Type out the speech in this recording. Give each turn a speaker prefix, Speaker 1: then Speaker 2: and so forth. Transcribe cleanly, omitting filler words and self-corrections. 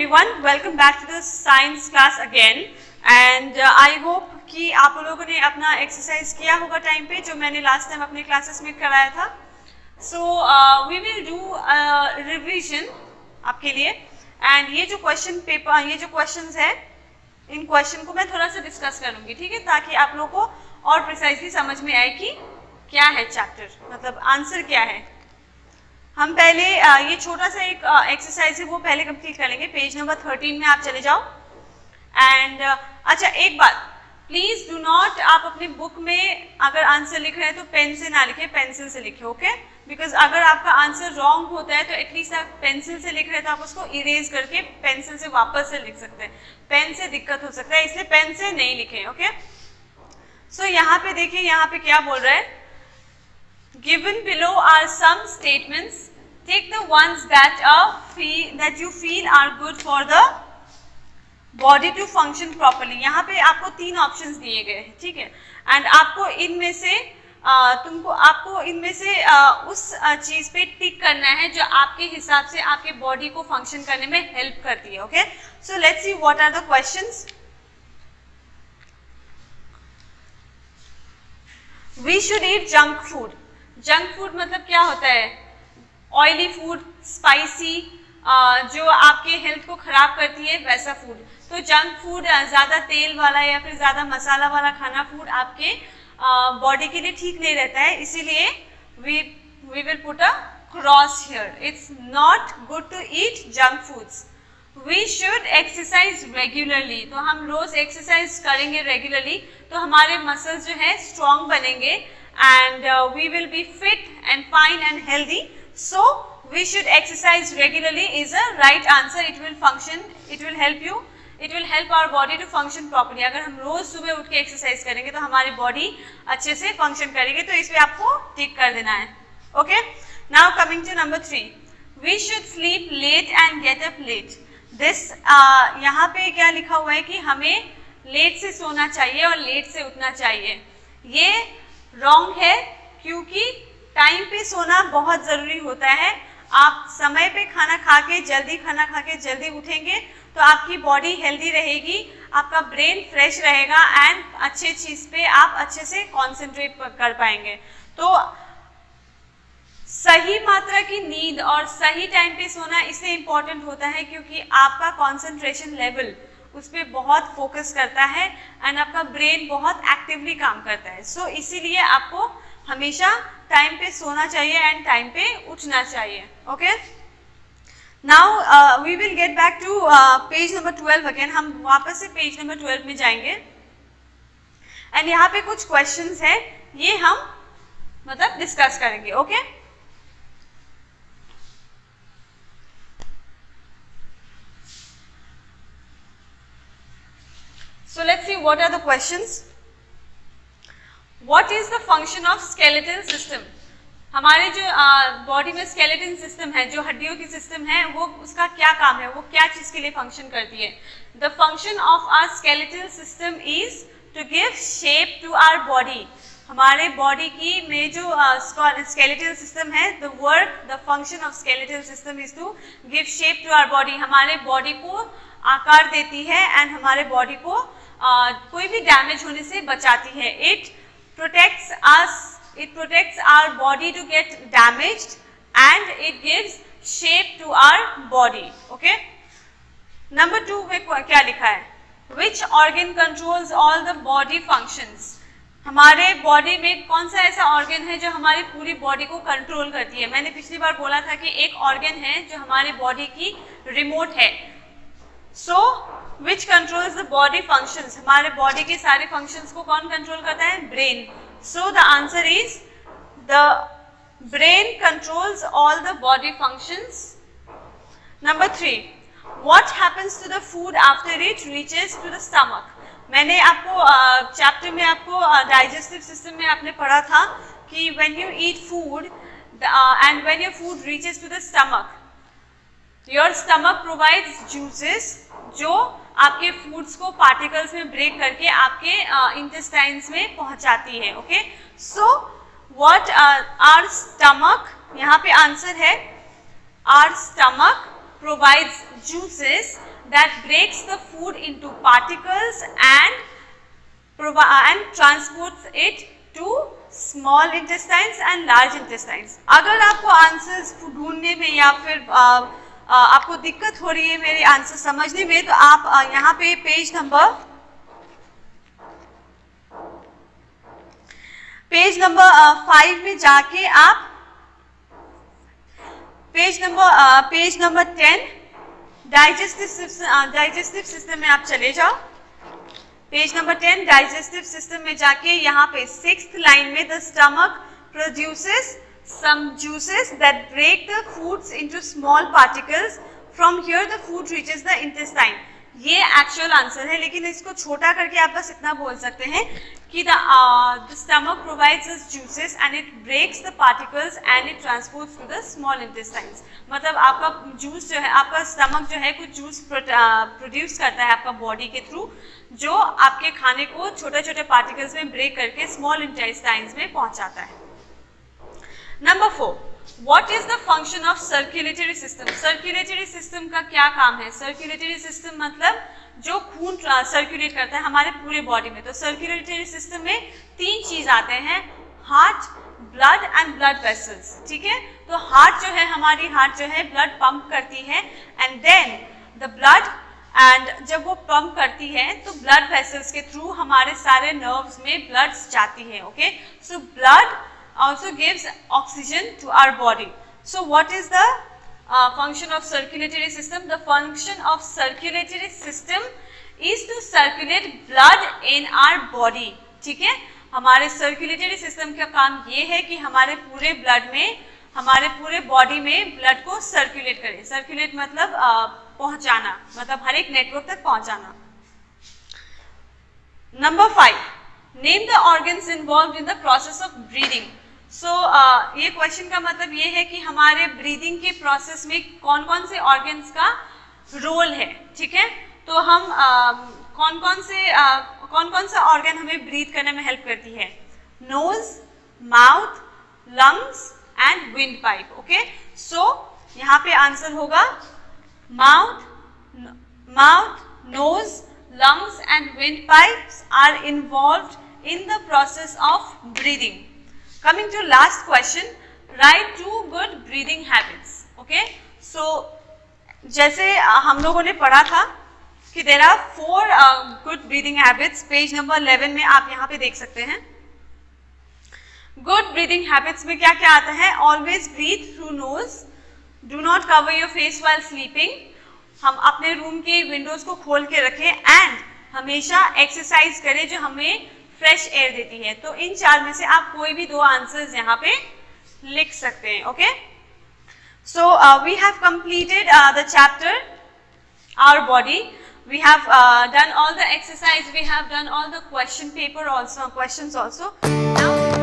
Speaker 1: everyone, welcome back to the science class again and I hope कि आप लोगों ने अपना एक्सरसाइज किया होगा टाइम पे जो मैंने लास्ट टाइम अपने क्लासेस में कराया था. So we will do revision आपके लिए and ये जो क्वेश्चन पेपर ये जो क्वेश्चंस है इन क्वेश्चन को मैं थोड़ा सा डिस्कस करूंगी, ठीक है, ताकि आप लोगों को और प्रिसाइजली समझ में आए कि क्या है चैप्टर, मतलब आंसर क्या है. हम पहले ये छोटा सा एक एक्सरसाइज है वो पहले कंप्लीट कर लेंगे. पेज नंबर 13 में आप चले जाओ एंड अच्छा एक बात, प्लीज डू नॉट, आप अपनी बुक में अगर आंसर लिख रहे हैं तो पेन से ना लिखें, पेंसिल से लिखें, ओके. बिकॉज अगर आपका आंसर रॉन्ग होता है तो एटलीस्ट आप पेंसिल से लिख रहे हैं तो आप उसको इरेज करके पेंसिल से वापस से लिख सकते हैं. पेन से दिक्कत हो सकता है, इसलिए पेन से नहीं लिखें, ओके. सो यहाँ पे देखिए, यहाँ पे क्या बोल रहा है. Given below are some statements. Take the ones that you feel are good for the body to function properly. यहाँ पे आपको 3 ऑप्शंस दिए गए हैं, ठीक है, एंड आपको इनमें से उस चीज पे टिक करना है जो आपके हिसाब से आपके बॉडी को फंक्शन करने में हेल्प करती है, okay. So let's see what are the questions. We should eat junk food. Junk food मतलब क्या होता है? ऑयली फूड, स्पाइसी, जो आपके हेल्थ को खराब करती है वैसा फूड. तो जंक फूड ज़्यादा तेल वाला या फिर ज़्यादा मसाला वाला खाना फूड आपके बॉडी के लिए ठीक नहीं रहता है, इसीलिए we will put a cross here. It's not good to eat junk foods. We should exercise regularly. तो हम रोज एक्सरसाइज करेंगे रेगुलरली तो हमारे मसल्स जो है स्ट्रॉन्ग बनेंगे and we will be fit and fine and healthy. So we should exercise regularly is a right answer. It will function, it will help you, it will help our body to function properly. अगर हम रोज सुबह उठ के exercise करेंगे तो हमारी body अच्छे से फंक्शन करेगी, तो इस पे आपको टिक कर देना है, okay. Now coming to number 3, we should sleep late and get up late. This यहाँ पे क्या लिखा हुआ है कि हमें लेट से सोना चाहिए और लेट से उठना चाहिए. ये रॉन्ग है क्योंकि टाइम पे सोना बहुत ज़रूरी होता है. आप समय पे खाना खा के जल्दी उठेंगे तो आपकी बॉडी हेल्दी रहेगी, आपका ब्रेन फ्रेश रहेगा एंड अच्छे चीज़ पे आप अच्छे से कंसंट्रेट कर पाएंगे. तो सही मात्रा की नींद और सही टाइम पे सोना इसलिए इम्पॉर्टेंट होता है क्योंकि आपका कंसंट्रेशन लेवल उस पर बहुत फोकस करता है एंड आपका ब्रेन बहुत एक्टिवली काम करता है. सो इसीलिए आपको हमेशा टाइम पे सोना चाहिए एंड टाइम पे उठना चाहिए, okay. Now we will get back to page number 12 again. हम वापस से पेज नंबर 12 में जाएंगे एंड यहाँ पे कुछ क्वेश्चंस हैं, ये हम मतलब डिस्कस करेंगे, okay. So let's see what are the questions. What is the function of skeletal system? हमारे जो बॉडी में स्केलेटन सिस्टम है, जो हड्डियों की सिस्टम है, वो उसका क्या काम है, वो क्या चीज के लिए फंक्शन करती है. The function of our skeletal system is to give shape to our body. हमारे बॉडी की में जो स्केलेटल सिस्टम है, the function of skeletal system is to give shape to our body. हमारे बॉडी को आकार देती है एंड हमारे बॉडी को कोई भी डैमेज होने से बचाती है. It protects our body to get damaged and it gives shape to our body, okay. Number 2 में क्या लिखा है? Which organ controls all the body functions? हमारे बॉडी में कौन सा ऐसा ऑर्गन है जो हमारी पूरी बॉडी को कंट्रोल करती है? मैंने पिछली बार बोला था कि एक ऑर्गन है जो हमारे बॉडी की रिमोट है. So which controls the body functions? हमारे बॉडी के सारे फंक्शंस को कौन कंट्रोल करता है? Brain. So the answer is the brain controls all the body functions. Number 3, what happens to the food after it reaches to the stomach? मैंने आपको chapter में आपको डाइजेस्टिव सिस्टम में आपने पढ़ा था कि when you eat food and when your food reaches to the stomach, your stomach provides juices जो आपके फूड्स को पार्टिकल्स में ब्रेक करके आपके इंटेस्टाइन्स में पहुंचाती है, okay. So what our stomach, यहाँ पे आंसर है our stomach provides juices that breaks the food into particles and transports it to small intestines and large intestines. अगर आपको आंसर्स ढूंढने में या फिर आपको दिक्कत हो रही है मेरे आंसर समझने में, तो आप यहाँ पे पेज नंबर 5 में जाके आप पेज नंबर 10 डाइजेस्टिव सिस्टम में आप चले जाओ। पेज नंबर 10 डाइजेस्टिव सिस्टम में जाके यहाँ पे 6th लाइन में the stomach produces some juices that break the foods into small particles. From here the food reaches the intestine. ये एक्चुअल आंसर है, लेकिन इसको छोटा करके आप बस इतना बोल सकते हैं कि the stomach provides us juices and it breaks the particles and it transports to the small intestines. मतलब आपका जूस जो है, आपका स्टमक जो है कुछ जूस प्रोड्यूस करता है आपका बॉडी के थ्रू, जो आपके खाने को छोटे छोटे पार्टिकल्स में ब्रेक करके स्मॉल इंटेस्टाइन्स में पहुंचाता है। Number 4, What is the function of circulatory system? Circulatory system का क्या काम है? सर्कुलेटरी सिस्टम मतलब जो खून सर्कुलेट करता है हमारे पूरे बॉडी में। तो सर्कुलेटरी सिस्टम में 3 चीज आते हैं, heart, blood and blood vessels. ठीक है, तो हार्ट जो है, हमारी हार्ट जो है ब्लड पंप करती है and then the blood, and जब वो पंप करती है तो ब्लड वेसल्स के थ्रू हमारे सारे नर्व्स में ब्लड जाती है। Okay, so blood also gives oxygen to our body. So what is the function of circulatory system? The function of circulatory system is to circulate blood in our body. ठीक है, हमारे circulatory system का काम ये है कि हमारे पूरे ब्लड में, हमारे पूरे बॉडी में ब्लड को सर्कुलेट करे। सर्कुलेट मतलब पहुंचाना, मतलब हर एक नेटवर्क तक पहुंचाना। Number 5, name the organs involved in the process of breathing. So ये क्वेश्चन का मतलब ये है कि हमारे ब्रीदिंग के प्रोसेस में कौन कौन से ऑर्गन्स का रोल है। ठीक है, तो हम कौन कौन सा ऑर्गन हमें ब्रीथ करने में हेल्प करती है? Nose, mouth, lungs and wind pipe. Okay, so यहाँ पे आंसर होगा mouth, nose, lungs and windpipes are involved in the process of breathing. Coming to last question, write 2 good breathing habits. Okay, so जैसे हम लोगों ने पढ़ा था कि there are 4 good breathing habits. Page number 11 में आप यहाँ पे देख सकते हैं। Good breathing habits में क्या क्या आता है? Always breathe through nose. Do not cover your face while sleeping. हम अपने रूम के विंडोज को खोल के रखें एंड हमेशा एक्सरसाइज करें जो हमें फ्रेश एयर देती है। तो इन 4 में से आप कोई भी 2 आंसर्स यहाँ पे लिख सकते हैं। Okay, so we have completed the chapter our body. We have done all the exercise, we have done all the question paper also, questions also. Now